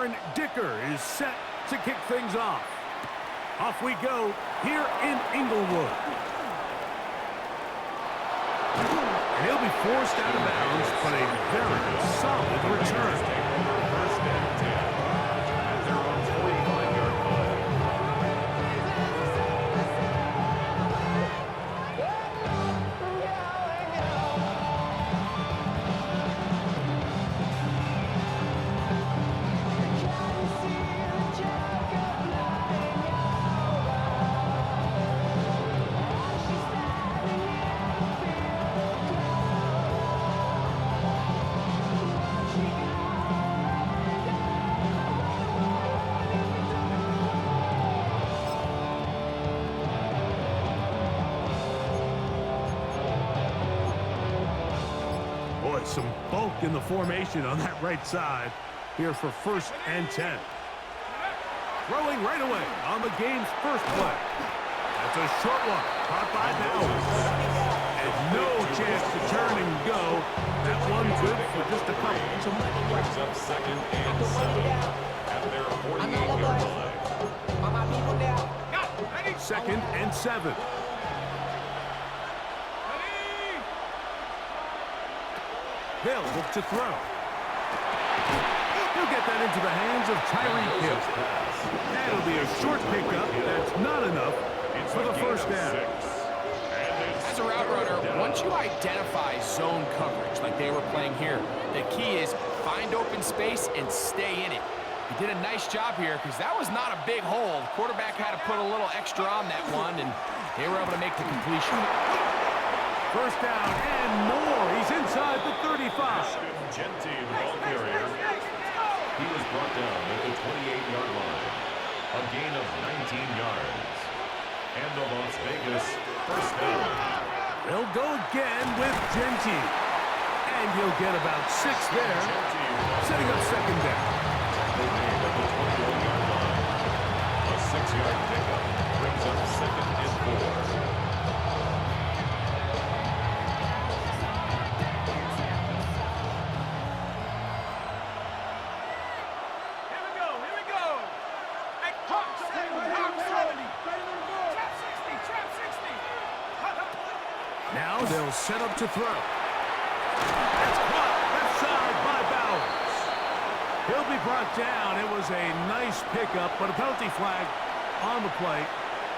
Aaron Dicker is set to kick things off. Off we go here in Inglewood. And he'll be forced out of bounds, but a very solid return. First and 10 at their own 45-yard line. Boy, some bulk in the formation on that right side here for 1st and 10. Throwing right away on the game's first play. That's a short one, caught by Bowers. And no chance to turn and go. That one good for just a couple. Brings up 2nd and 7 at their 48-yard line. 2nd and 7. They'll look to throw. He'll get that into the hands of Tyreek Hill. That'll be a short pickup. That's not enough for the first down. As a route runner, once you identify zone coverage like they were playing here, the key is find open space and stay in it. He did a nice job here because that was not a big hole. The quarterback had to put a little extra on that one, and they were able to make the completion. First down and more. He's inside the 35. Jeanty, the ball carrier. He was brought down at the 28-yard line. A gain of 19 yards. And the Las Vegas first down. They'll go again with Jeanty. And he'll get about 6 there, setting up 2nd down. The gain at the 21-yard line. A 6-yard pickup brings up 2nd and 4. Now they'll set up to throw. That's caught left side by Bowers. He'll be brought down. It was a nice pickup, but a penalty flag on the play.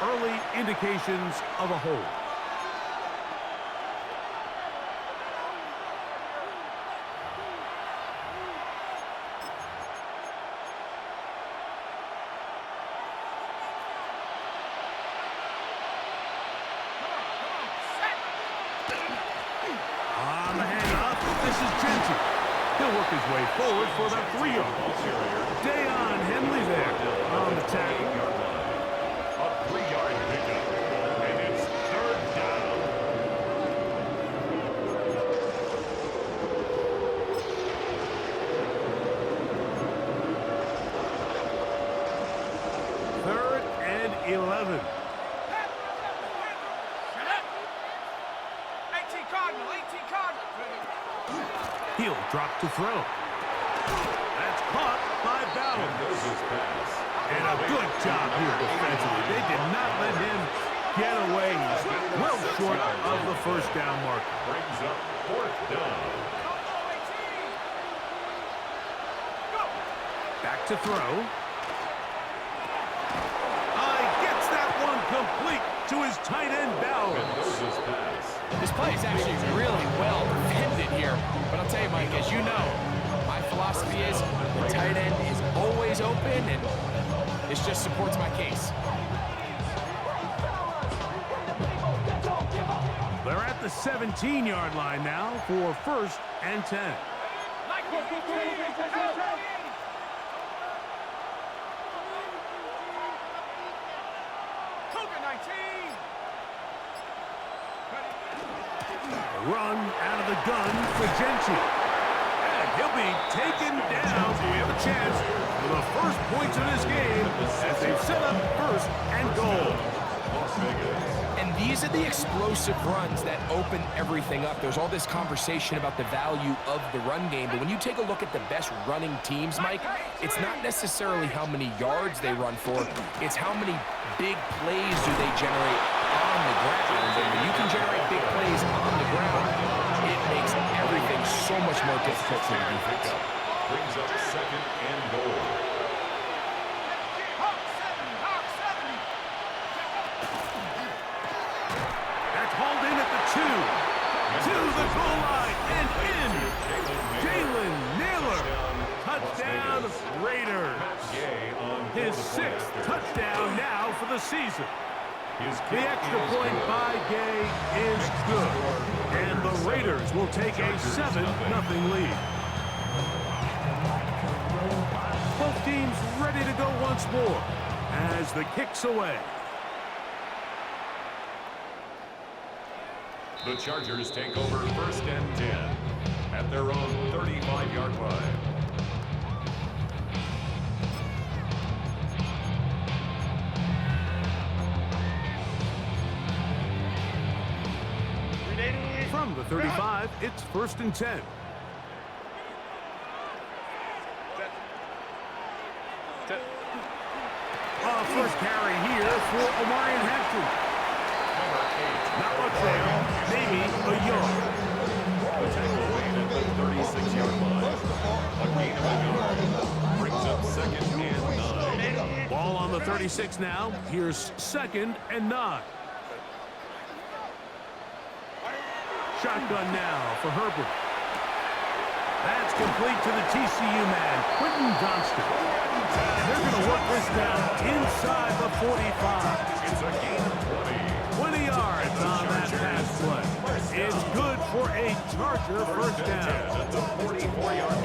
Early indications of a hold. On the handoff, this is Jeanty. He'll work his way forward for about 3 yards. Dayon Henley there on the tackle. A 3-yard pickup. And it's 3rd down. Third and 11. He'll drop to throw. That's caught by Bowers. And there's his pass. And a good job here defensively. They did not let him get away. He's well short of the first down marker. Brings up 4th down. Back to throw. Gets that one complete to his tight end, And Bowers. there's his pass. This play is actually really well defended here. But I'll tell you, Mike, as you know, my philosophy is the tight end is always open, and this just supports my case. They're at the 17-yard line now for 1st and 10. Run out of the gun for Jeanty. And he'll be taken down. We have a chance for the first points of this game as they set up 1st and goal. Las Vegas. And these are the explosive runs that open everything up. There's all this conversation about the value of the run game, but when you take a look at the best running teams, Mike, it's not necessarily how many yards they run for, it's how many big plays do they generate on the ground. And when you can generate big plays on the ground, it makes everything so much more difficult for the defense. Brings up second and goal. Hauled in at the 2. To the goal line and in. Jalen Naylor. Touchdown, Raiders. His 6th touchdown now for the season. The extra point by Gay is good. And the Raiders will take a 7-0 lead. Both teams ready to go once more as the kick's away. The Chargers take over 1st and 10 at their own 35-yard line. From the 35, it's 1st and 10. First carry here for Omarion Hampton. Not much there. Maybe a yard. The tackle made at the 36-yard line. A gain of a yard. Brings up 2nd and 9. Ball on the 36 now. Here's 2nd and 9. Shotgun now for Herbert. That's complete to the TCU man, Quentin Johnston. And they're going to work this down inside the 45. It's a gain of 20. 20 yards on that pass play. It's good for a Charger first down.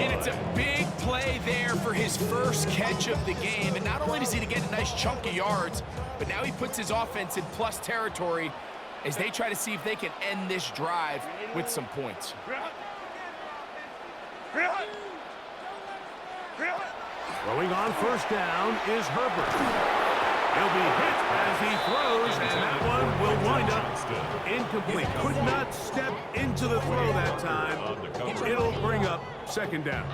And it's a big play there for his first catch of the game. And not only does he get a nice chunk of yards, but now he puts his offense in plus territory as they try to see if they can end this drive with some points. Throwing on first down is Herbert. He'll be hit as he throws, and that one will wind up incomplete. Could not step into the throw that time. It'll bring up 2nd down.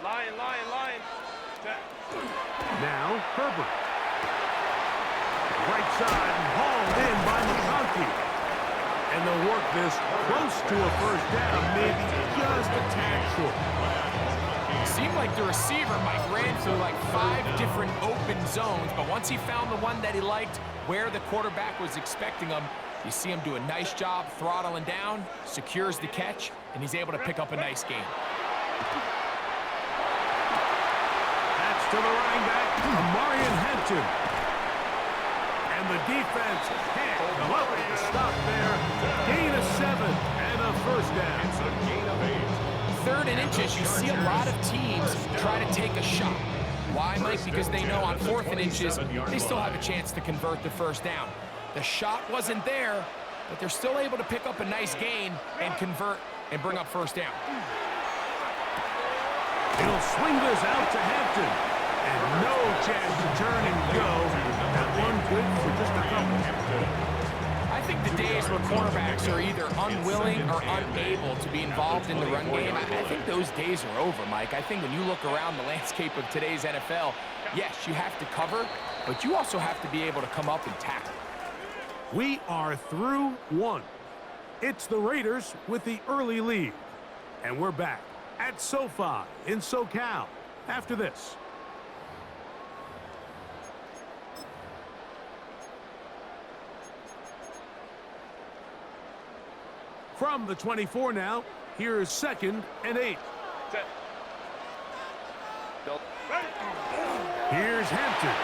Line. Now Herbert. Right side, hauled in by McConkey. And they'll work this close to a first down, maybe just a tad short. It seemed like the receiver, Mike, ran through like 5 different open zones, but once he found the one that he liked, where the quarterback was expecting him, you see him do a nice job throttling down, secures the catch, and he's able to pick up a nice gain. That's to the running back, Omarion Hampton. And the defense can't come up with a stop there. Gain of 7 and a first down. It's a gain of 8. 3rd and inches, you see a lot of teams try to take a shot. Why, Mike? Because they know on 4th and inches, they still have a chance to convert the first down. The shot wasn't there, but they're still able to pick up a nice gain and convert and bring up first down. He'll swing this out to Hampton. And no chance to turn and go. That one good for just a couple. I think the days where cornerbacks are either unwilling or unable to be involved in the run game, I think those days are over, Mike. I think when you look around the landscape of today's NFL, yes, you have to cover, but you also have to be able to come up and tackle. We are through 1. It's the Raiders with the early lead. And we're back at SoFi in SoCal after this. From the 24 now, here's 2nd and 8. Here's Hampton.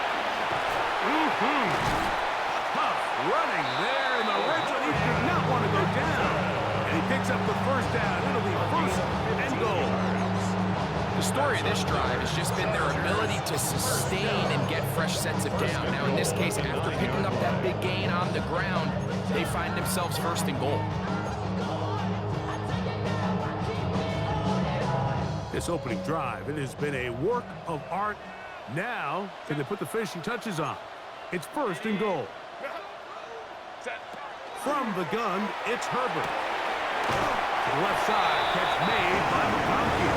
Tough running there in the red zone. He did not want to go down. And he picks up the first down. It'll be 1st and goal. The story of this drive has just been their ability to sustain and get fresh sets of down. Now, in this case, after picking up that big gain on the ground, they find themselves 1st and goal. This opening drive, it has been a work of art. Now, can they put the finishing touches on? It's first and goal. From the gun, it's Herbert. To the left side, catch made by McConkey.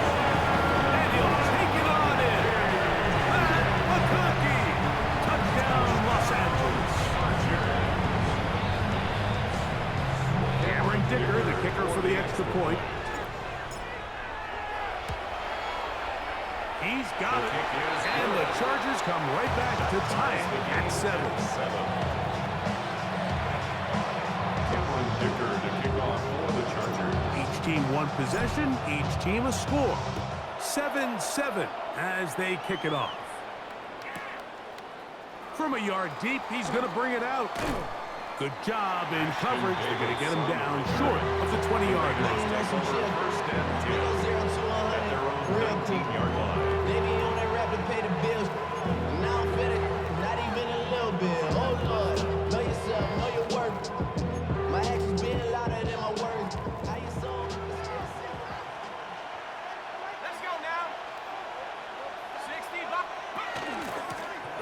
And he'll take it on in. Matt McConkey. Touchdown, Los Angeles. Cameron Dicker, the kicker for the extra point. He's got it. And the Chargers come right back to tie it at 7. Cameron Dicker to kick off for the Chargers. Each team one possession, each team a score. 7-7 as they kick it off. From a yard deep, he's going to bring it out. Good job in coverage. They're going to get him down short of the 20-yard line. First and 10 at their own 19-yard line. They be on that rap to pay the bills. Now I'm finished, not even a little bit. Oh Lord, know yourself, know your worth. My actions being louder than my words. How you soul? Let's go now. 60.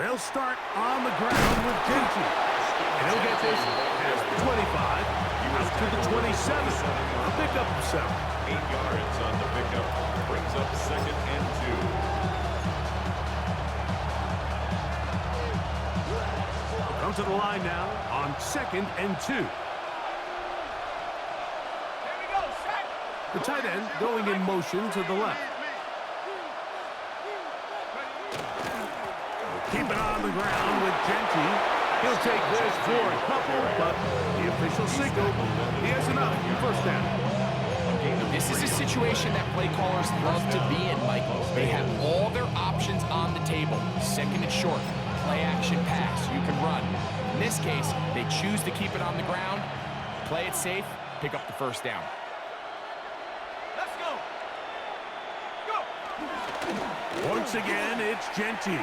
They'll start on the ground with Genty. And he'll get this past the 25, out to the 27. A pickup of 7. 8 yards on the pickup. Brings up second and 2. Come to the line now on 2nd and 2. The tight end going in motion to the left. Keep it on the ground with Genty. He'll take this for a couple, but the official signal, he has enough. First down. This is a situation that play callers love to be in, Michael. They have all their options on the table. Second and short, play action pass, you can run. In this case, they choose to keep it on the ground, play it safe, pick up the first down. Let's go. Go. Once again, it's Genty.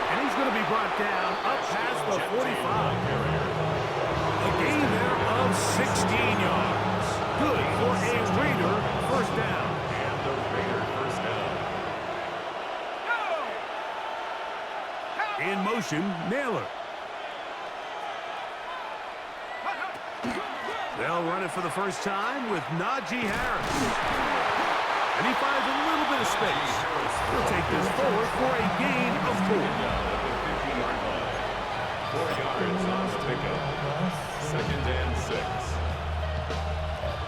And he's going to be brought down up past the 45. A gain there of 16 yards. Good for a Raider first down. And the Raider first down. In motion, Naylor. They'll run it for the first time with Najee Harris. And he finds a little bit of space. He'll take this forward for a gain of 4. 50-yard line. 4 yards on the pickup. Second and 6.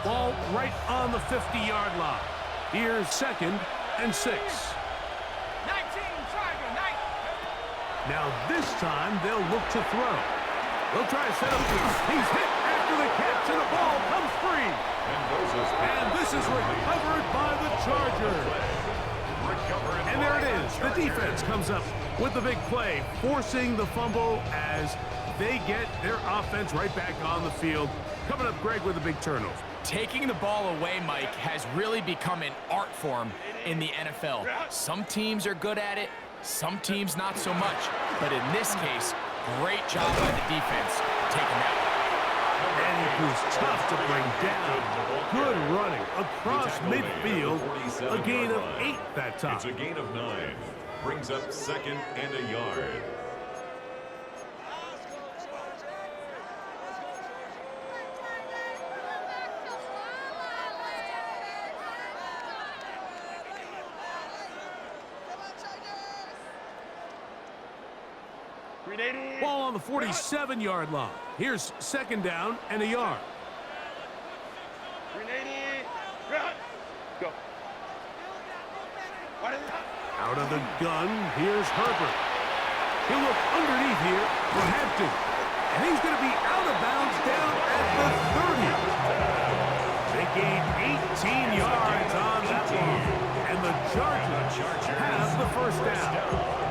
Ball right on the 50-yard line. Here's 2nd and 6. 19, Tiger, 19. Now this time they'll look to throw. They'll try to set up. He's hit after the catch and the ball comes free. And this is recovered by the Chargers. And there it is. The defense comes up with the big play, forcing the fumble as they get their offense right back on the field. Coming up, Greg, with a big turnover. Taking the ball away, Mike, has really become an art form in the NFL. Some teams are good at it, some teams not so much. But in this case, great job by the defense taking that one. And it was tough to bring down. Good running across midfield. A gain of 8 that time. It's a gain of 9. Brings up second and a yard. Ball on the 47-yard line. Here's 2nd down and a yard. Go. Out of the gun, here's Herbert. He'll look underneath here for Hampton. And he's going to be out of bounds down at the 30. They gained 18 yards on that one. And the Chargers have the first down.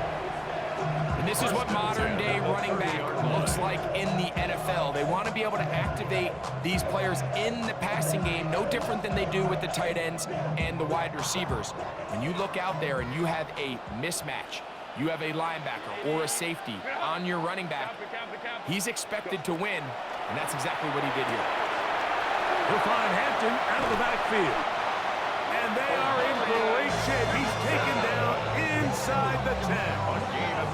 And this is what modern-day running back looks like in the NFL. They want to be able to activate these players in the passing game, no different than they do with the tight ends and the wide receivers. When you look out there and you have a mismatch, you have a linebacker or a safety on your running back, he's expected to win, and that's exactly what he did here. He'll find Hampton out of the backfield. They are in great shape. He's taken down inside the 10. A gain of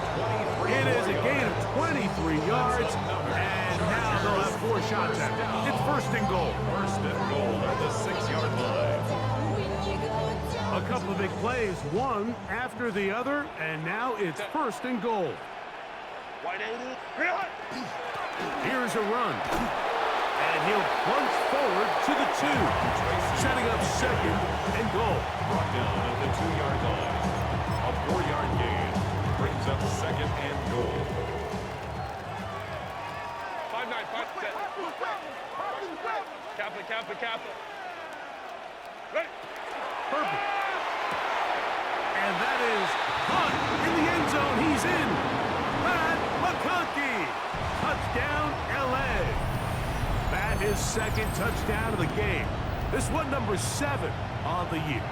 23. It is a gain of 23 yards, and now they'll have 4 shots at it. It's first and goal. First and goal at the 6-yard line. A couple of big plays, one after the other, and now it's first and goal. Here's a run. And he'll plunge forward to the 2, setting up second and goal. Brought down at the 2-yard line. A 4-yard gain brings up second and goal. 5-9, 5-10. Kappa. Ready? Perfect. And that is caught in the end zone. He's in. Pat McConkey. Touchdown, L.A. That is second touchdown of the game. This one number 7 on the year.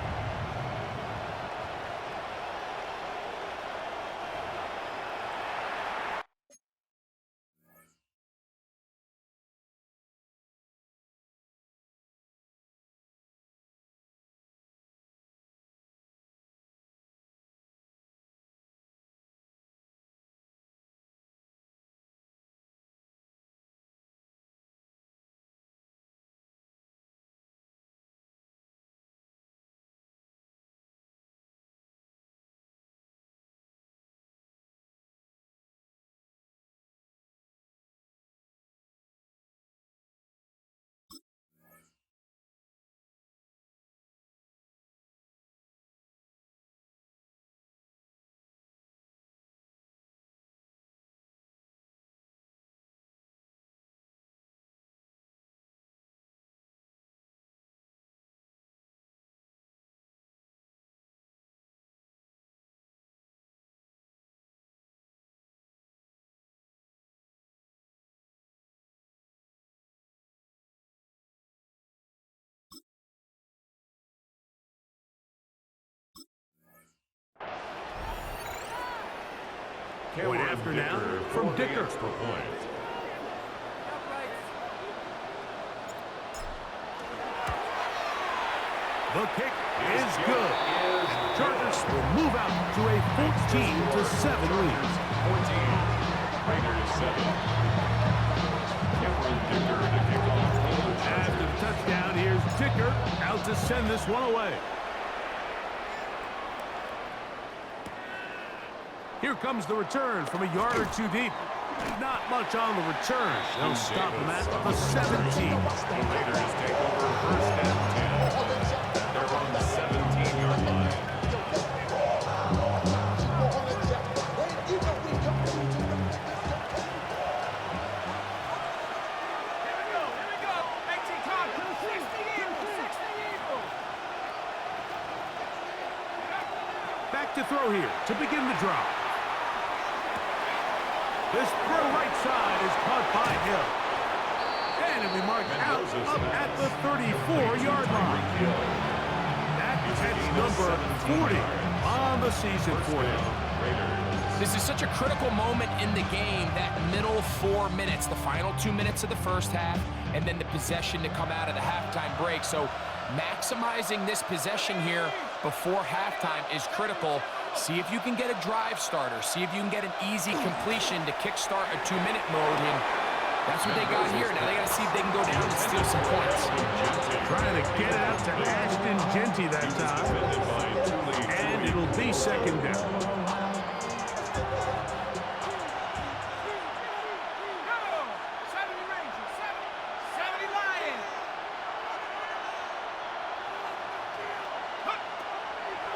Point after now from Dicker. For point. The kick is good. Chargers will move out to a 14-7 lead. 14. Raiders 7. Cameron Dicker to kick off for the Chargers. After the touchdown, here's Dicker out to send this one away. Here comes the return from a yard or 2 deep. Not much on the return. They'll stop him at the 17. The Raiders take over first and 10. They're on the 17-yard line. Back to throw here to begin the drive. This throw right side is caught by Hill. And it'll be marked out up at the 34-yard line. That's number 40 on the season for him. This is such a critical moment in the game, that middle 4 minutes, the final 2 minutes of the first half, and then the possession to come out of the halftime break. So maximizing this possession here before halftime is critical. See if you can get a drive starter. See if you can get an easy completion to kickstart a 2-minute mode. And that's what they got here. Now they got to see if they can go down and steal some points. Trying to get it out to Ashton Genty that time. And it'll be second down.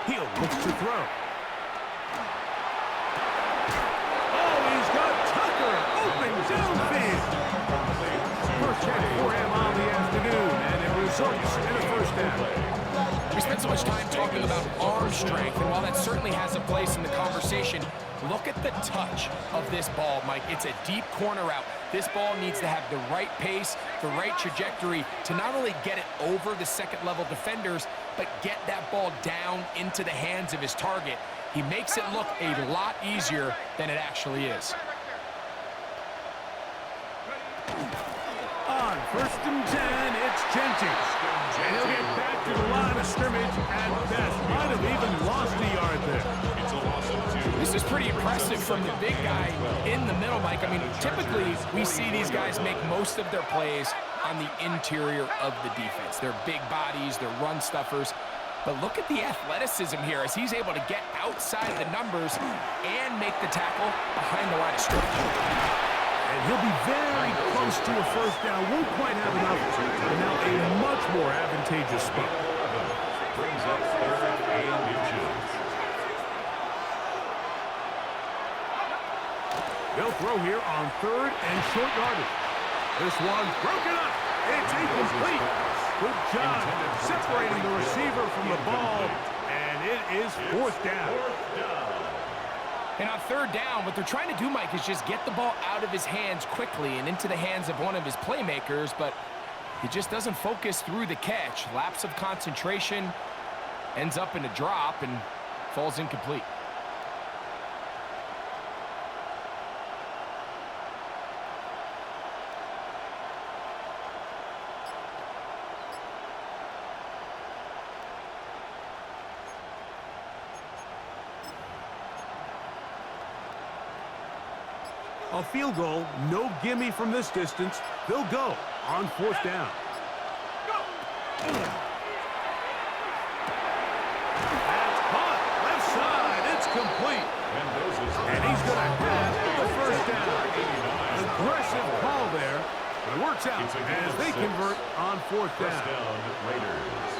Hill looks to throw. Oh, he's got Tucker open downfield. First catch for him on the afternoon, and it results in a first down. We spent so much time talking about arm strength, and while that certainly has a place in the conversation, look at the touch of this ball, Mike. It's a deep corner route. This ball needs to have the right pace, the right trajectory to not only get it over the second-level defenders, but get that ball down into the hands of his target. He makes it look a lot easier than it actually is. On First and 10, it's Genty. And he'll get back to the line of scrimmage at best. Might have even lost a yard there. It's a loss of 2. This is pretty impressive from the big guy in the middle, Mike. I mean, typically we see these guys make most of their plays on the interior of the defense. They're big bodies, they're run stuffers. But look at the athleticism here as he's able to get outside the numbers and make the tackle behind the line of scrimmage. And he'll be very close to a first down. Won't quite have enough, but now a much more advantageous spot. Brings up 3rd and inches. They'll throw here on 3rd and short yardage. This one broken up. It's incomplete. Good job separating the receiver from the ball, and it is 4th down. And on 3rd down, what they're trying to do, Mike, is just get the ball out of his hands quickly and into the hands of one of his playmakers, but he just doesn't focus through the catch. Lapse of concentration, ends up in a drop, and falls incomplete. A field goal, no gimme from this distance. They'll go on 4th down. That's caught. Left side. It's complete. And he's going to have the first down. Aggressive call there. But it works out as they convert on 4th down. First down, Raiders.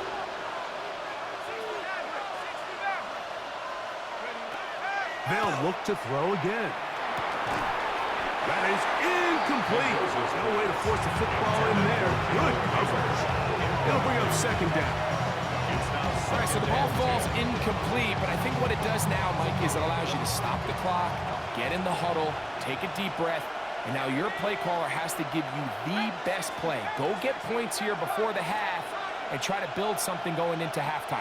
They'll look to throw again. That is incomplete. There's no way to force the football in there. Good coverage. They'll bring up 2nd down. All right, so the ball falls incomplete, but I think what it does now, Mike, is it allows you to stop the clock, get in the huddle, take a deep breath, and now your play caller has to give you the best play. Go get points here before the half and try to build something going into halftime.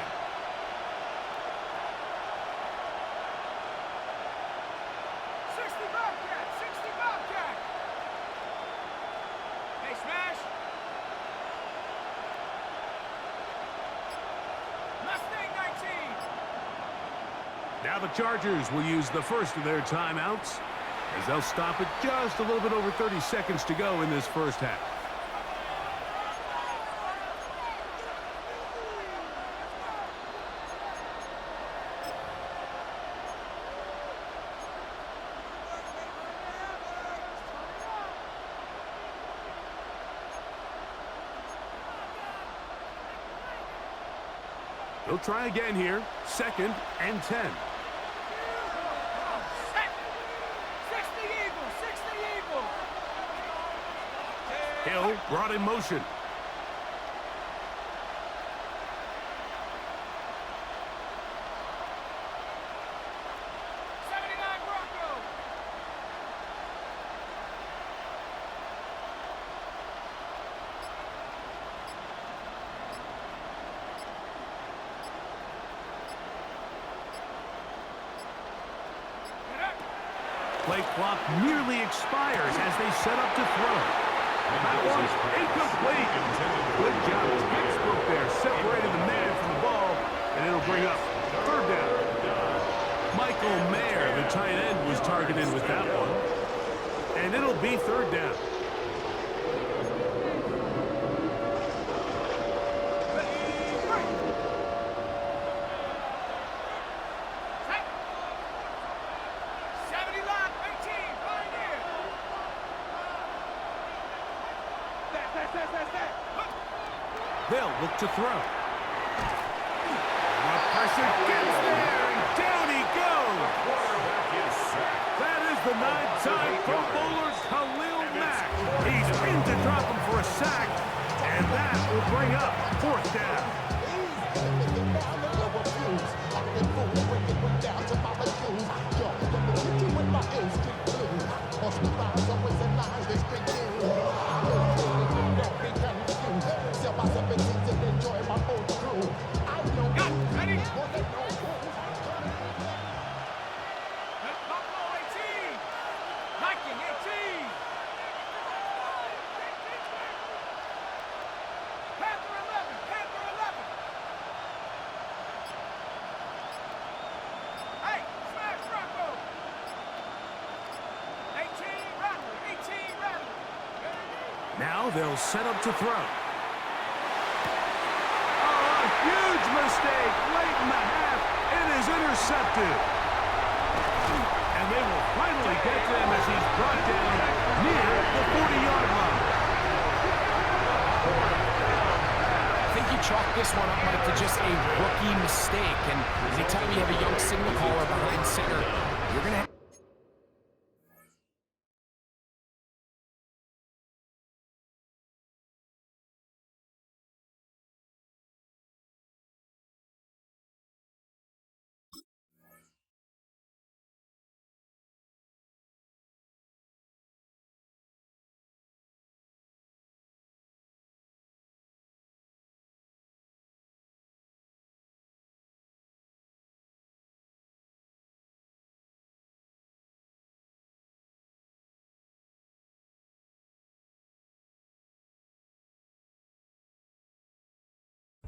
Now the Chargers will use the first of their timeouts as they'll stop it just a little bit over 30 seconds to go in this first half. They'll try again here. 2nd and 10. Hill brought in motion. Play clock nearly expires as they set up to throw. That one's incomplete. Good job. Textbook there, separating the man from the ball, and it'll bring up 3rd down. Michael Mayer, the tight end, was targeted with that one, and it'll be 3rd down. They'll look to throw. The pressure gets there, and down he goes. That is the 9-time Pro Bowler Khalil Mack. He's in to drop him for a sack, and that will bring up 4th down. Now they'll set up to throw. Oh, a huge mistake late in the half. It is intercepted. And they will finally get to him as he's brought down near the 40-yard line. I think you chalk this one up, Mike, to just a rookie mistake. And anytime you have a young signal caller behind center, you're going to have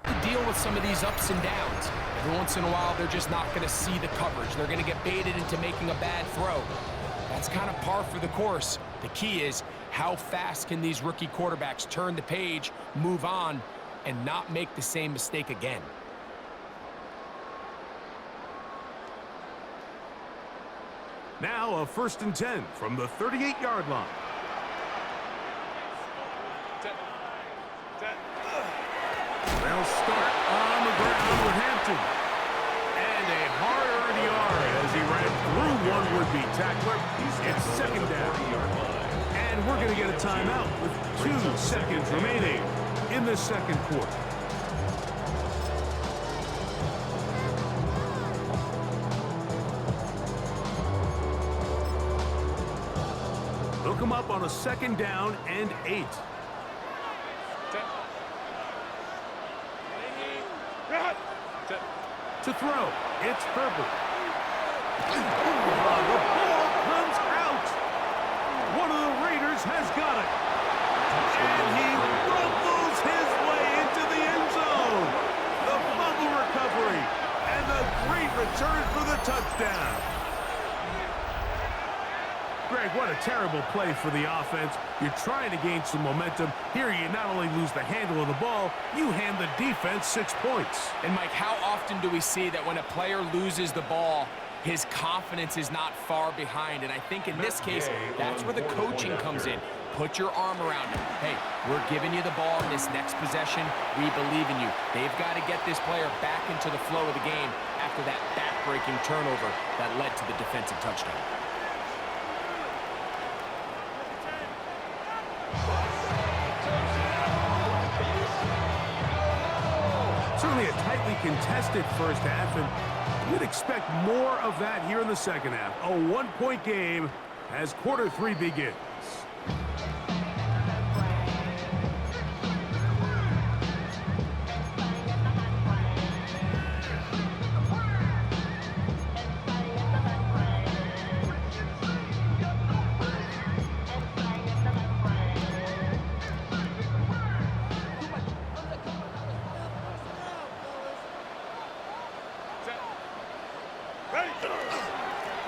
to deal with some of these ups and downs. Every once in a while, they're just not going to see the coverage. They're going to get baited into making a bad throw. That's kind of par for the course. The key is how fast can these rookie quarterbacks turn the page, move on, and not make the same mistake again. Now a 1st and 10 from the 38-yard line. They'll start on the ground with Hampton. And a hard-earned yard as he ran through one would-be tackler. It's 2nd down. And we're going to get a timeout with 2 seconds remaining in the 2nd quarter. They'll come up on a 2nd down and 8. To throw, it's Herbert. The ball comes out. One of the Raiders has got it. And he rumbles his way into the end zone. The fumble recovery and the great return for the touchdown. Greg, what a terrible play for the offense. You're trying to gain some momentum. Here you not only lose the handle of the ball, you hand the defense 6 points. And Mike, how often do we see that when a player loses the ball, his confidence is not far behind? And I think in this case, that's where the coaching comes in. Put your arm around him. Hey, we're giving you the ball in this next possession. We believe in you. They've got to get this player back into the flow of the game after that back-breaking turnover that led to the defensive touchdown. Certainly a tightly contested first half, and you'd expect more of that here in the second half. A 1-point game as quarter 3 begins.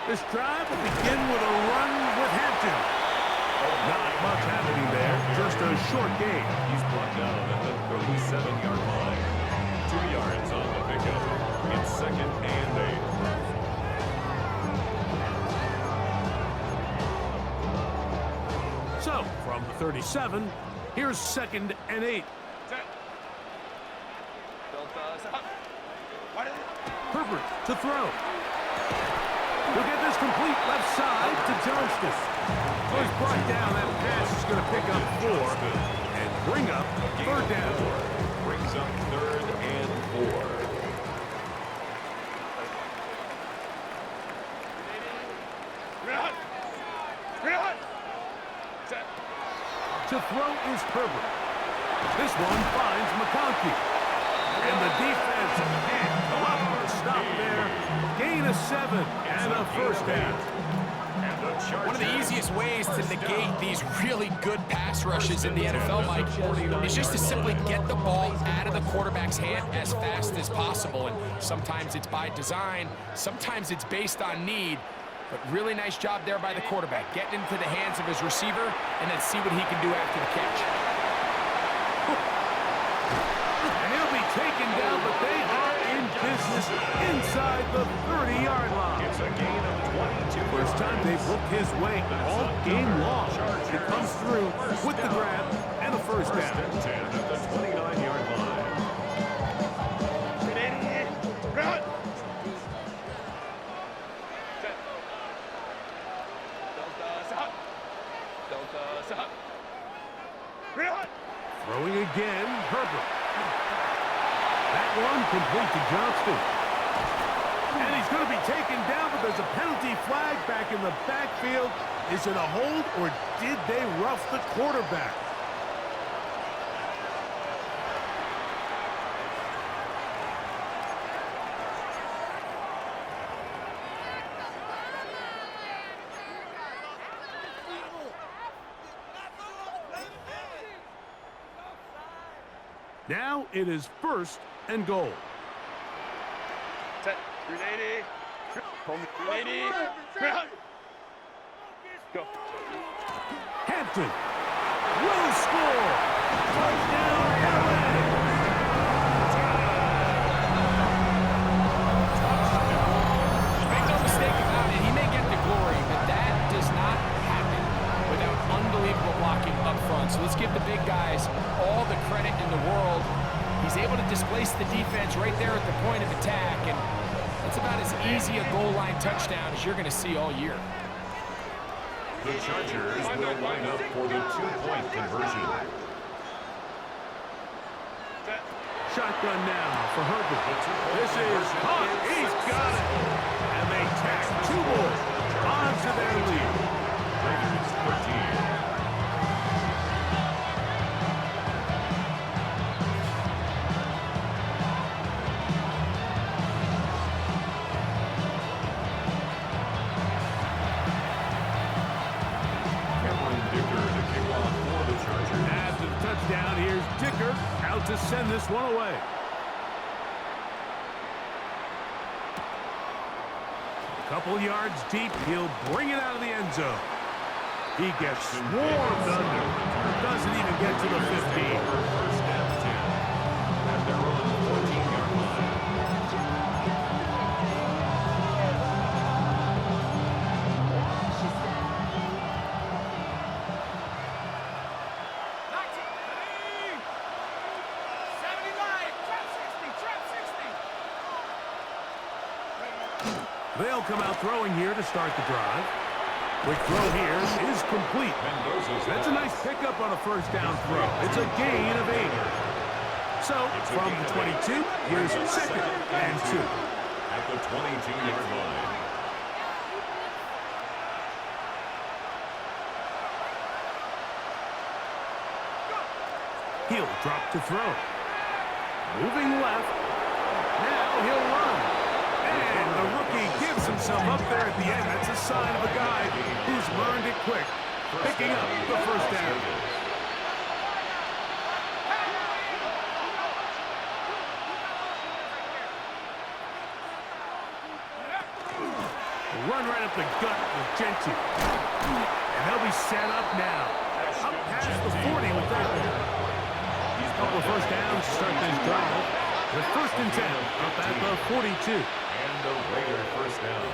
This drive will begin with a run with Hampton. Not much happening there, just a short gain. He's brought down at the 37-yard line. 2 yards on the pickup. It's 2nd and 8. So, from the 37, here's 2nd and 8. Herbert to throw. He'll get this complete left side to Johnston. So he's brought down. That pass is going to pick up 4 and bring up 3rd down. Brings up 3rd and 4. To throw is Herbert. This one finds McConkey. And the defense can't come up with a stop there. Gain of 7 and a 1st down. One of the easiest ways to negate these really good pass rushes in the NFL, Mike, is just to simply get the ball out of the quarterback's hand as fast as possible. And sometimes it's by design, sometimes it's based on need. But really nice job there by the quarterback, getting into the hands of his receiver and then see what he can do after the catch. And he'll be taken down, but they are in business inside the 30-yard line. It's a gain of 22. First time they've looked his way all game long. It comes through with the grab and a first down. First and 10 at the 29-yard line. Run. Delta, stop. Run. Throwing again, Herbert. That one complete to Johnston. And he's going to be taken down, but there's a penalty flag back in the backfield. Is it a hold, or did they rough the quarterback? Now it is first and goal. Set. 380. Home. 380. Run. Go. Hampton will score. Touchdown, LA. Make no mistake about it, he may get the glory, but that does not happen without unbelievable blocking up front. So let's give the big guys all the credit in the world. He's able to displace the defense right there at the point of attack, and that's about as easy a goal line touchdown as you're going to see all year. The Chargers will line up for the two-point conversion. Set. Shotgun now for Herbert. This is caught. He's got it. And they tack two more onto their lead. Raiders 13. After the touchdown, here's Dicker out to send this one away. A couple yards deep, he'll bring it out of the end zone. He gets swarmed under. Doesn't even get to the 15. First and 10 at their own 14-yard line. They'll come out throwing here to start the drive. Quick throw here is complete. That's a nice pickup on a first down throw. It's a gain of 8. So, from the 22, here's second and 2. At the 22-yard line. He'll drop to throw. Moving left. Now he'll run. And the rookie gives himself up there at the end. That's a sign of a guy who's learned it quick. Picking up the first down. Run right up the gut with Gentry. And they'll be set up now. Up past the 40 with that one. Couple of first downs to start this drive. The first and 10 up at the 42. And the Raider first down.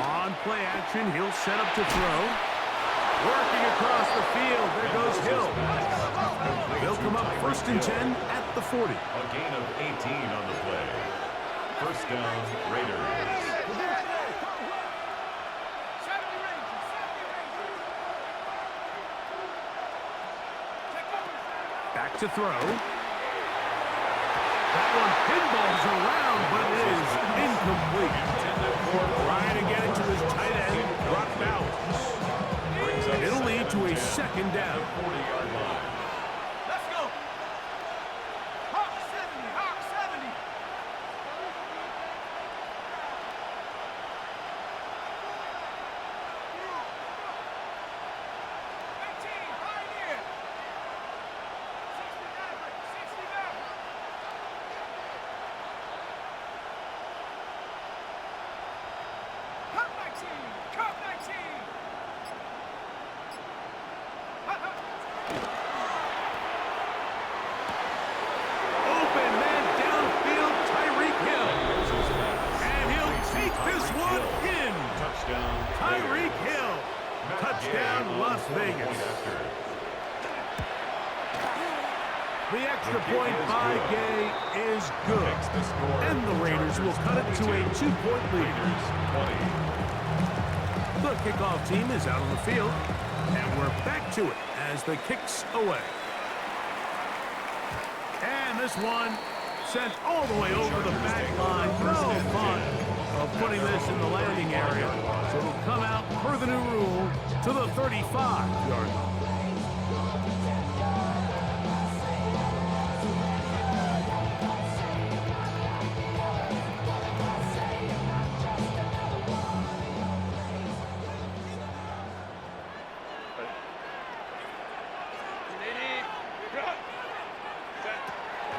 On play action, he'll set up to throw. Working across the field, there goes Hill. They'll come up first and 10 at the 40. A gain of 18 on the play. First down, Raiders. Back to throw. That one pinballs around, but it is incomplete. Trying to get it to his tight end, dropped out. It'll lead to a second down. 40-yard line. Let's go. Hawk 70. Hawk 70. Open man downfield, Tyreek Hill. And he'll take this one in. Touchdown. Tyreek Hill. Touchdown, Las Vegas. The extra point by Gay is good. And the Raiders will cut it to a 2-point lead. The kickoff team is out on the field. And we're back to it as the kick's away. And this one sent all the way over the back line. No fun of putting this in the landing area. So it'll come out per the new rule to the 35-yard line.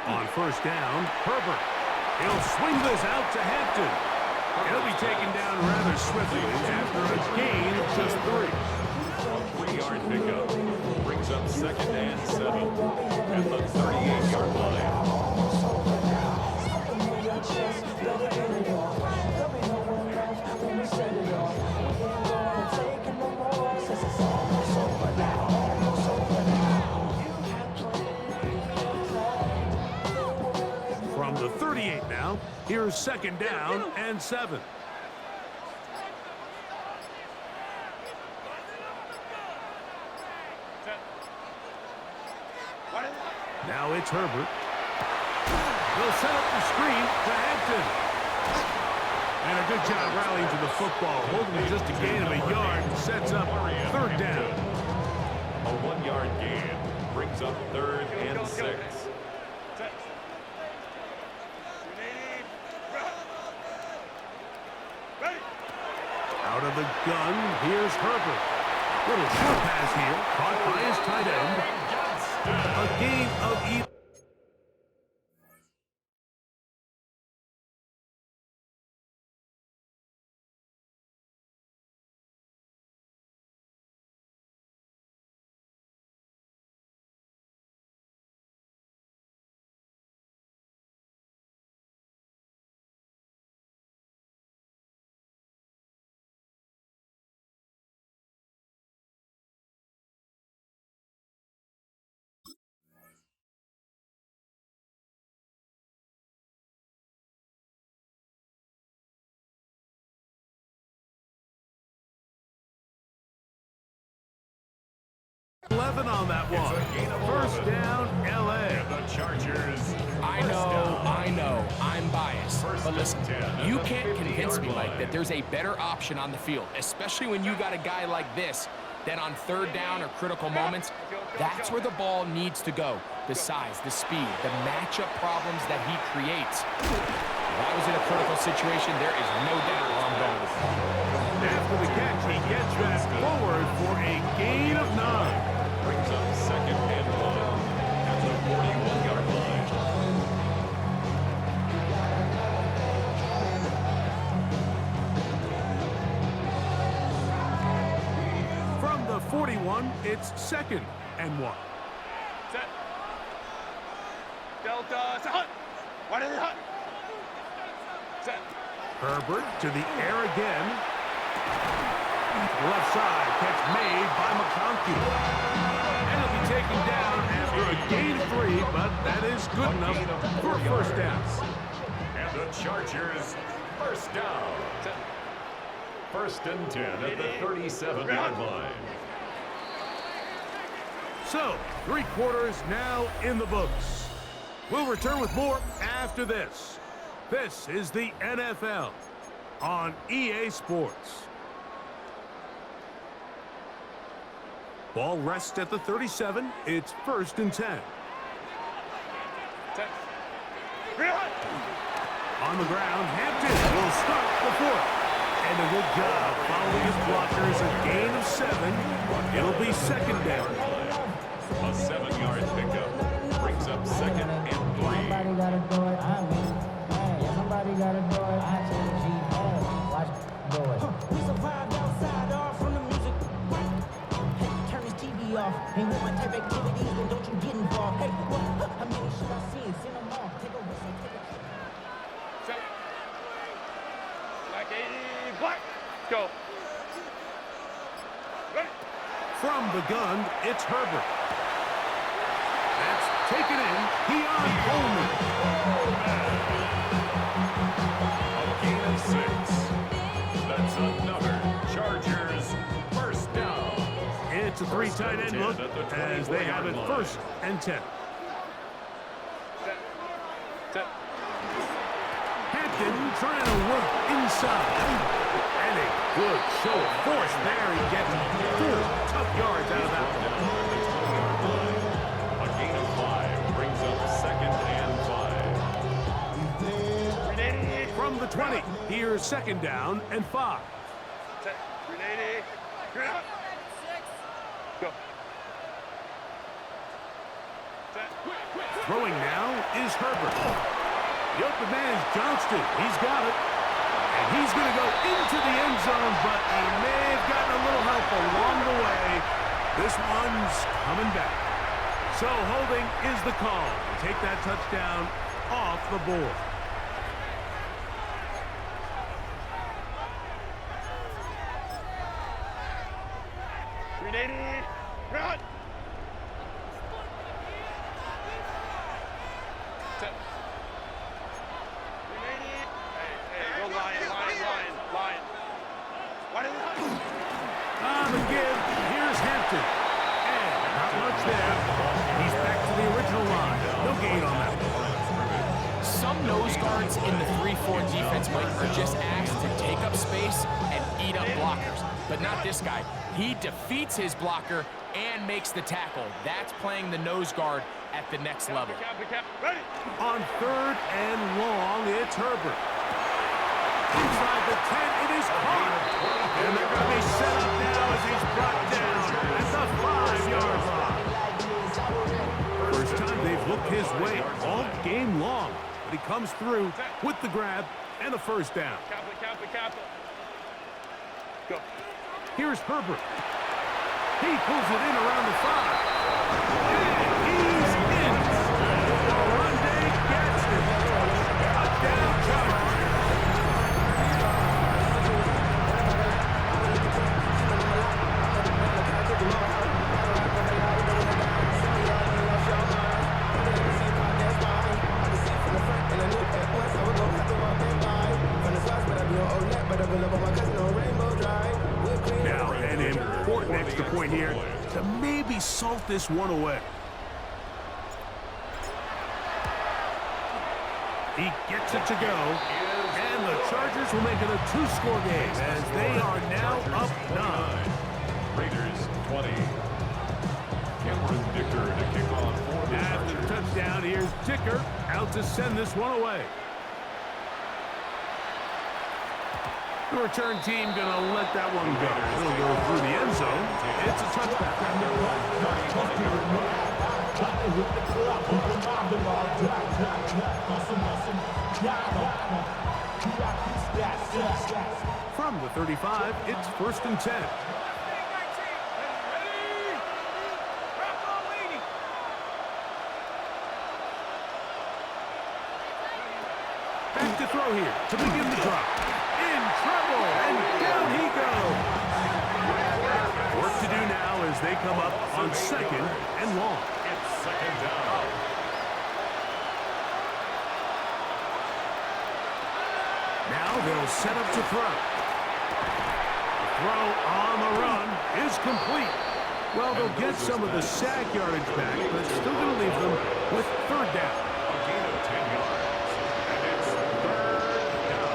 On first down, Herbert. He'll swing this out to Hampton. He'll be taken down rather swiftly after a gain of just 3. A 3-yard pickup brings up 2nd and 7 at the 38-yard line. From the 38 now, here's 2nd down and 7. Now it's Herbert. They'll set up the screen to Hampton. And a good job rallying to the football, holding it just a gain of a yard, sets up 3rd down. A 1-yard gain brings up 3rd and 6. Out of the gun, here's Herbert. Little short pass here, caught by his tight end. A gain of 11. On that one. First down, L.A. The Chargers. I know, I'm biased. But listen, you can't convince me, Mike, that there's a better option on the field, especially when you got a guy like this, that on 3rd down or critical moments, that's where the ball needs to go. The size, the speed, the matchup problems that he creates. If I was in a critical situation, there is no doubt where I'm going with it. After the catch, he gets that forward for a gain of 9. Brings up 2nd and 1 at the 41-yard line. From the 41, it's 2nd and 1. Set. Delta. Set. What is it? Set. Herbert to the air again. Left side, catch made by McConkey. And he'll be taken down after a gain of 3, but that is good enough for a first down. And the Chargers, first down. 1st and 10 at the 37-yard line. So, 3 quarters now in the books. We'll return with more after this. This is the NFL on EA Sports. Ball rests at the 37. It's 1st and 10. On the ground, Hampton will start the 4th. And a good job following his blockers. A gain of 7. It'll be 2nd down. A 7-yard pickup brings up 2nd and 3. Somebody gotta do it. Somebody gotta do it. Watch do it. We survived outside, all from the music. Turn his TV off. off. Ain't with my type activities, then don't you get involved. Hey, what? How many should I see? Send them off. Take a risk, take a Set. Black 80, black. Go. Ready. From the gun, it's Herbert. That's taken in. Keon Coleman. A gain of 6. That's another Chargers first down. It's a 3 tight end look as they have it 1st and 10. Set. Set. Hampton trying to work inside. And a good show of force there. He gets 4 tough yards out of that one. A gain of 5 brings up 2nd and 5. 380. From the 20, here's 2nd down and 5. Set. 380. Green up. Go. Set. Throwing now is Herbert. The open man is Johnston. He's got it. And he's going to go into the end zone, but he may have gotten a little help along the way. This one's coming back. So holding is the call. Take that touchdown off the board. Run. Set. 380. Hey, go line. Why did it On the give, here's Hampton. And not much there. He's back to the original line. No gain on that one. Some nose guards in the 3-4 defense, Mike, are just asked to take up space and eat up blockers. But not this guy. He defeats his blocker and makes the tackle. That's playing the nose guard at the next level. Cap. Ready. On 3rd and long, it's Herbert. Inside the 10, it is caught. And they're going to be set up now as he's brought down at the 5-yard line. First time they've looked his way all game long. But he comes through with the grab and a 1st down. Cap. Go. Here's Herbert. He pulls it in around the 5. And he's in. Rondé Gadsden. Touchdown Chargers. Now, an important extra point here to maybe salt this one away. He gets it to go, and the Chargers will make it a 2-score game as they are now up 9. Raiders 20. Cameron Dicker to kick off for the After the Chargers. touchdown, here's Dicker out to send this one away. The return team going to let that one go. It'll go through the end zone. It's a touchback. From the 35, it's 1st and 10. Back to throw here to begin the drop. In trouble, and down he goes. Work to do now as they come up on 2nd and long. It's 2nd down. Now they'll set up to throw. The throw on the run is complete. Well, they'll get some of the sack yardage back, but still going to leave them with 3rd down. A gain of 10 yards. And it's 3rd down.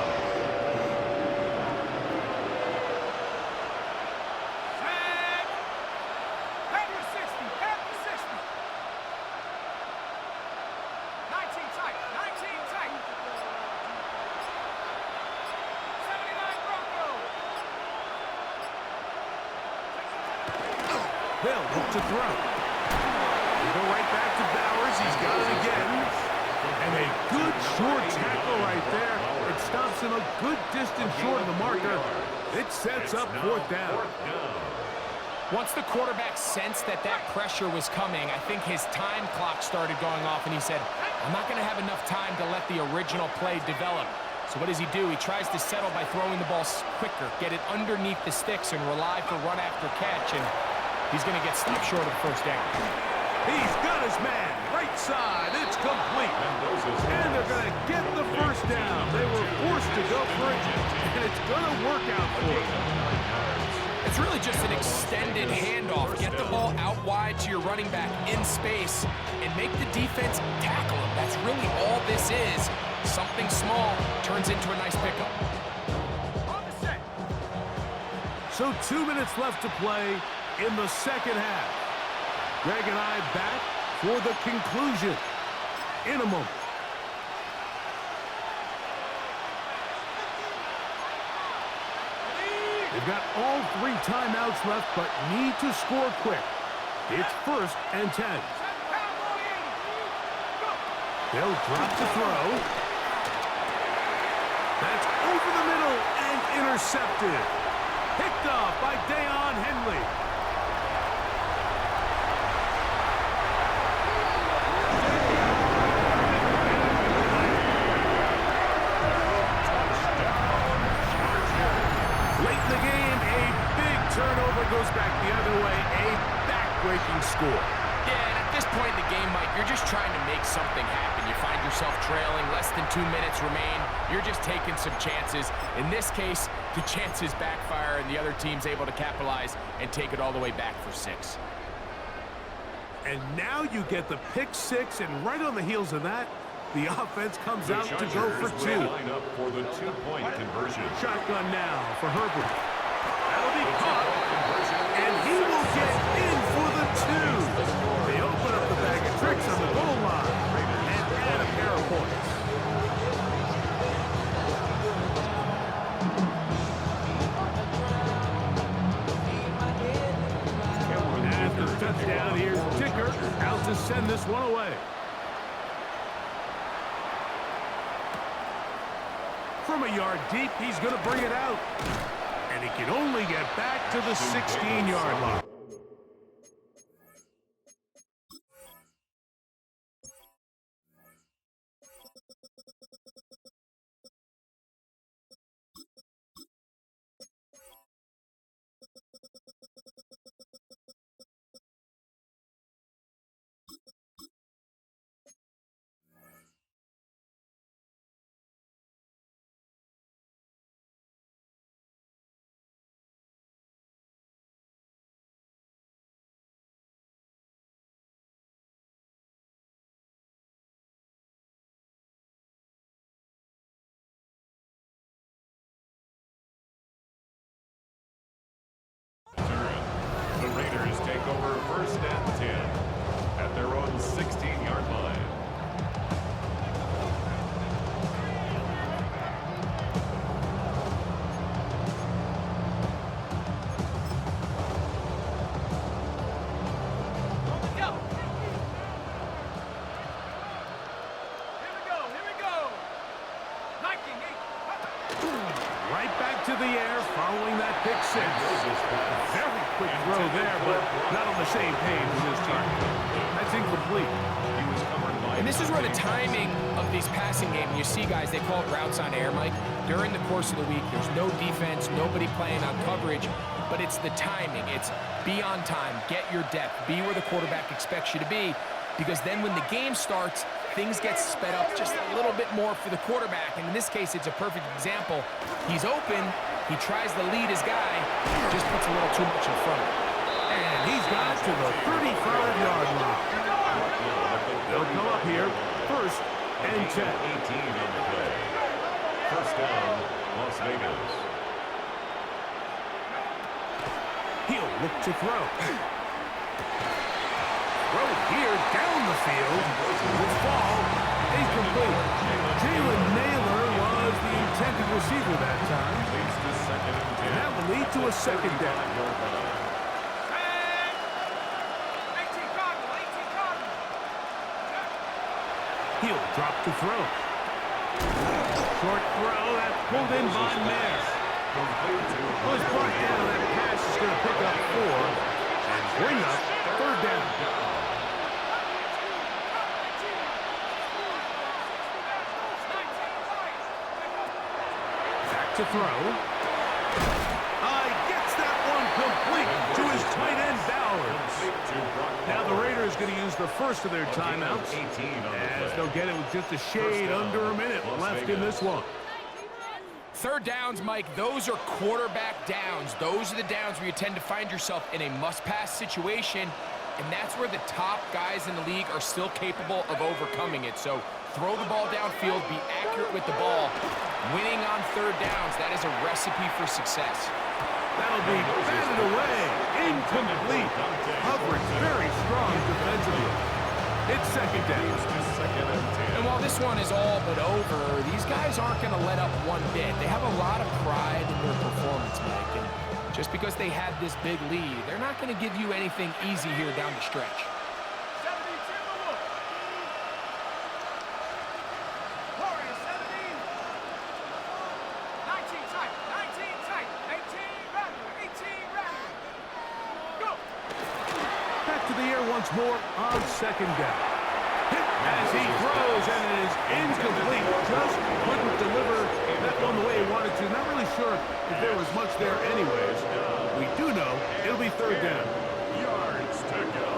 They'll look to throw. They go right back to Bowers. He's got it again. And a good short tackle right there. It stops him a good distance short of the marker. It sets up 4th down. Once the quarterback sensed that pressure was coming, I think his time clock started going off, and he said, I'm not going to have enough time to let the original play develop. So what does he do? He tries to settle by throwing the ball quicker, get it underneath the sticks, and rely for run after catch, and he's going to get stopped short of the first down. He's got his man. Right side. It's complete. And they're going to get the first down. They were forced to go for it, and it's going to work out for them. It's really just an extended handoff. Get the ball out wide to your running back in space and make the defense tackle him. That's really all this is. Something small turns into a nice pickup. So 2 minutes left to play in the second half. Greg and I back for the conclusion in a moment. They've got all 3 timeouts left, but need to score quick. It's 1st and 10. They'll drop to throw. That's over the middle and intercepted. Picked off by Deion Henley. Turnover goes back the other way, a back-breaking score. Yeah, and at this point in the game, Mike, you're just trying to make something happen. You find yourself trailing, less than 2 minutes remain. You're just taking some chances. In this case, the chances backfire, and the other team's able to capitalize and take it all the way back for 6. And now you get the pick 6, and right on the heels of that, the offense comes out to go for 2. Line up for the 2-point conversion. Shotgun now for Herbert. That'll be caught, and he will get in for the 2. They open up the bag of tricks on the goal line and add a pair of points. After the touchdown, here's Dicker out to send this one away. From a yard deep, he's going to bring it out. And he can only get back to the 16-yard line. The Raiders take over 1st and 10 at their own 16-yard line. Right back to the air following that pick 6. Very quick throw there, but not on the same page as his target. That's incomplete. And this is where the timing of these passing games, you see guys, they call it routes on air, Mike. During the course of the week, there's no defense, nobody playing on coverage, but it's the timing. It's be on time, get your depth, be where the quarterback expects you to be, because then when the game starts, things get sped up just a little bit more for the quarterback. And in this case, it's a perfect example. He's open, he tries to lead his guy, just puts a little too much in front of him. And he's got it to the 35-yard line. They'll come up here, 1st and 10. 18 on the play. 1st down, Las Vegas. He'll look to throw. Throw here down the field. Will fall. Incomplete. Jalen Naylor was the intended receiver that time. And that will lead to a 2nd down. He'll drop to throw. Short throw, that's pulled in by Mayer. Was brought down, that pass is going to pick up 4. bring up third down. Back to throw. Gets that one complete to his tight end, Bowers. Now the Raiders going to use the first of their timeouts, as they'll get it with just a shade under a minute left in this one. Third downs, Mike, those are quarterback downs. Those are the downs where you tend to find yourself in a must-pass situation, and that's where the top guys in the league are still capable of overcoming it. So throw the ball downfield, be accurate with the ball. Winning on third downs, that is a recipe for success. That'll be batted away. Incomplete. Coverage very strong defensively. It's second down. And while this one is all but over, these guys aren't going to let up one bit. They have a lot of pride in their performance, Mike. And just because they had this big lead, they're not going to give you anything easy here down the stretch. Once more on second down. Hit as he throws, and it is incomplete. Just couldn't deliver that one the way he wanted to. Not really sure if there was much there anyways. We do know it'll be third down. Yards to go.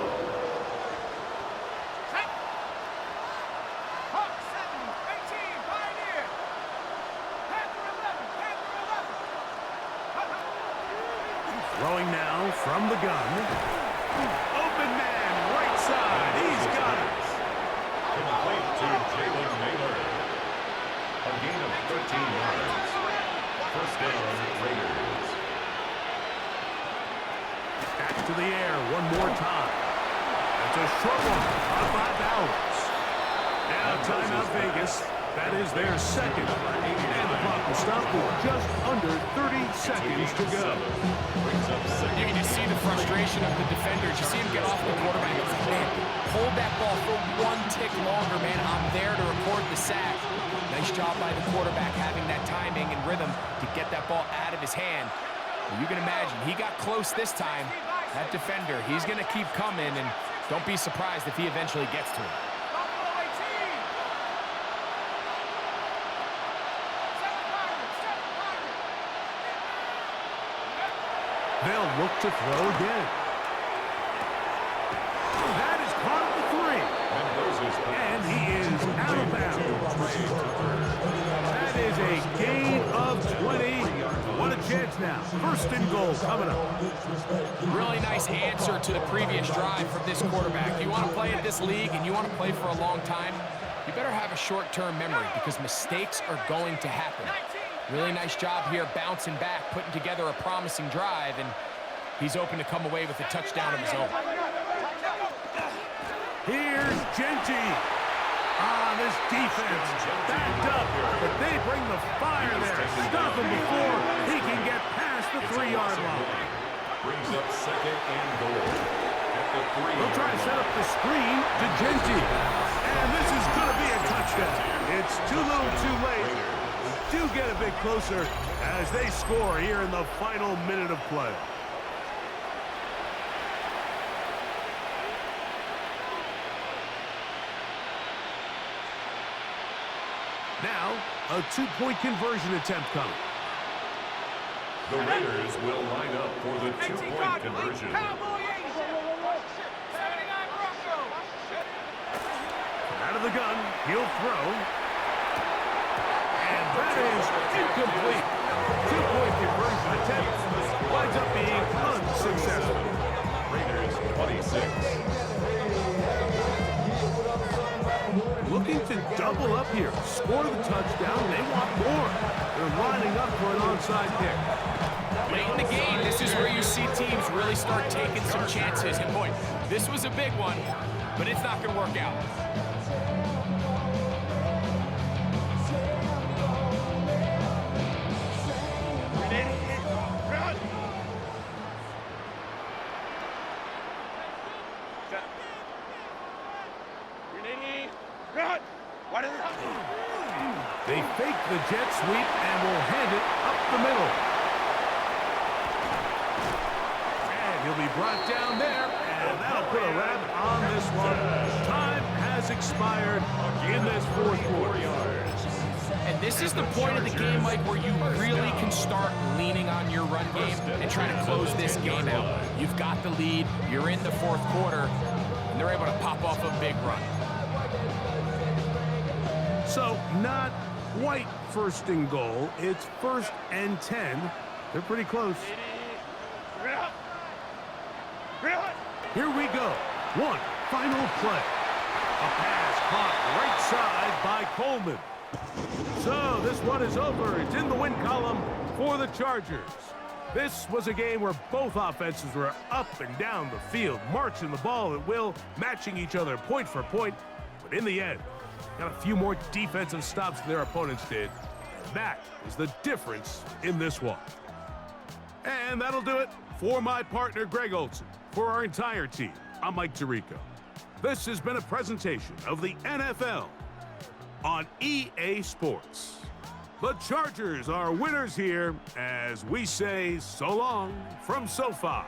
Throwing now from the gun. Open man, right side. He's got it. Complete to Jalen Naylor. A gain of 13 yards. First down, Raiders. Back to the air one more time. That's a short one. Caught by Bowers. Now timeout Vegas. That is their second. And the clock will stop with just under 30 seconds to go. You can just see the frustration of the defenders. You see him get off the quarterback. It's like, man, hold that ball for one tick longer, man. I'm there to record the sack. Nice job by the quarterback having that timing and rhythm to get that ball out of his hand. You can imagine, he got close this time. That defender, he's going to keep coming, and don't be surprised if he eventually gets to him. They'll look to throw again. That is caught at the 3. And he is out of bounds. That is a gain of 20. What a chance now. First and goal coming up. Really nice answer to the previous drive from this quarterback. You want to play in this league and you want to play for a long time, you better have a short-term memory because mistakes are going to happen. Really nice job here bouncing back, putting together a promising drive, and he's open to come away with a touchdown of his own. Here's Genty. This defense backed up, but they bring the fire there. Stop him before he can get past the 3-yard line. Brings up second and goal. At the 3. They'll try to set up the screen to Genty. And this is going to be a touchdown. It's too little too late. Do get a bit closer as they score here in the final minute of play. Now, a 2-point conversion attempt coming. The Raiders will line up for the 2-point conversion. Out of the gun, he'll throw. And that is incomplete. 2-point conversion attempt winds up being unsuccessful. Raiders 26. Looking to double up here. Score the touchdown. They want more. They're lining up for an onside kick. Late in the game, this is where you see teams really start taking some chances. And boy, this was a big one, but it's not going to work out. They fake the jet sweep and will hand it up the middle. And he'll be brought down there slump. Time has expired in this fourth quarter. And this is the point of the game, Mike, where you really can start leaning on your run game and try to close this game out. You've got the lead, you're in the fourth quarter, and they're able to pop off a big run. So, not quite first and goal. It's 1st and 10. They're pretty close. Here we go. One final play. A pass caught right side by Coleman. So this one is over. It's in the win column for the Chargers. This was a game where both offenses were up and down the field, marching the ball at will, matching each other point for point. But in the end, got a few more defensive stops than their opponents did. And that is the difference in this one. And that'll do it for my partner, Greg Olsen. For our entire team, I'm Mike Tirico. This has been a presentation of the NFL on EA Sports. The Chargers are winners here as we say so long from SoFi.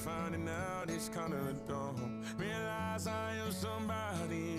Finding out it's kind of dumb. Realize I am somebody